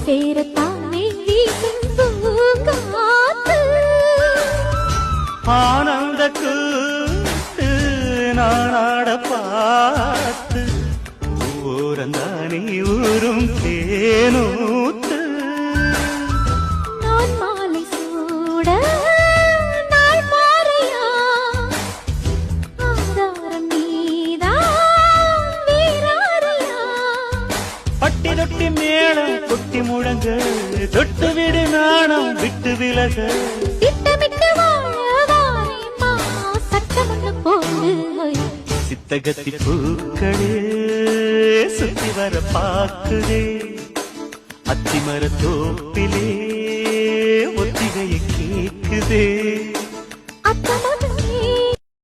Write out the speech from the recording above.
சேரத்தானே வீசும் பூங்காத்து. ஆனந்த கூத்து நானாட பார்த்து ஊரந்தானே ஊரும் தேனூத்து. நான் மாலை சூட நாள் மாறையா ஆதாரம் நீதான் வீராரையா. பட்டி தொட்டி மேளம் கொட்டி முழங்க தொட்டு விடு நாணம் விட்டு விலக. திட்டமிட்டு வாழவாரேம்மா சட்டமொன்று போடு. சித்தகத்தி பூக்களே சுத்தி வர பாக்குதே அத்திமர தோப்பிலே ஒத்திகையை கேக்குதே. அத்தம